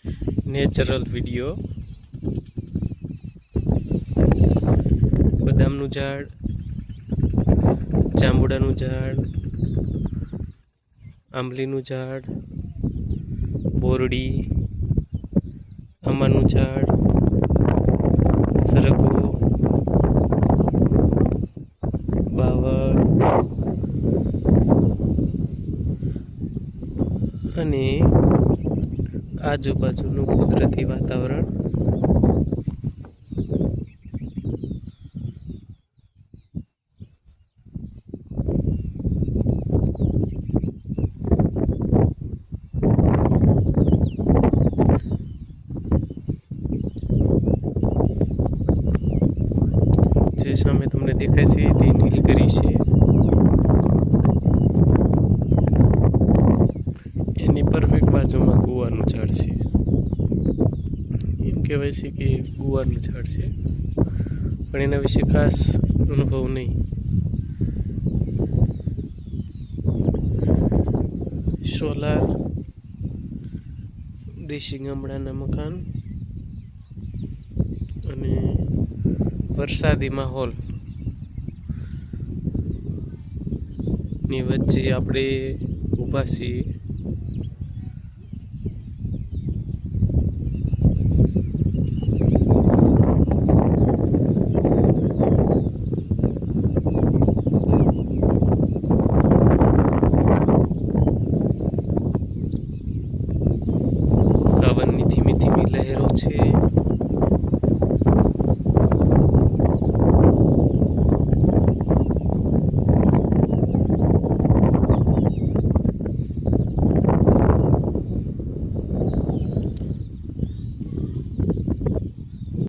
Natural video. બદામનું ઝાડ, જાંબુડાનું ઝાડ, આંબલીનું ઝાડ, બોરડી, આંબાનું ઝાડ, સરગવો, બાવળ અને આજુબાજુનું કુદરતી વાતાવરણ. જે સામે તમને દેખાય છે તે નીલગિરી છે. એની પરફેક્ટ બાજુમાં ગુવારનું ઝાડ છે. એમ કહેવાય છે કે ગુવારનું ઝાડ છે, પણ એના વિશે ખાસ અનુભવ નહીં. સોલાર, દેશી ગામડાના મકાન અને વરસાદી માહોલ ની વચ્ચે આપણે ઊભા છીએ. પવનની ધીમી ધીમી લહેરો છે.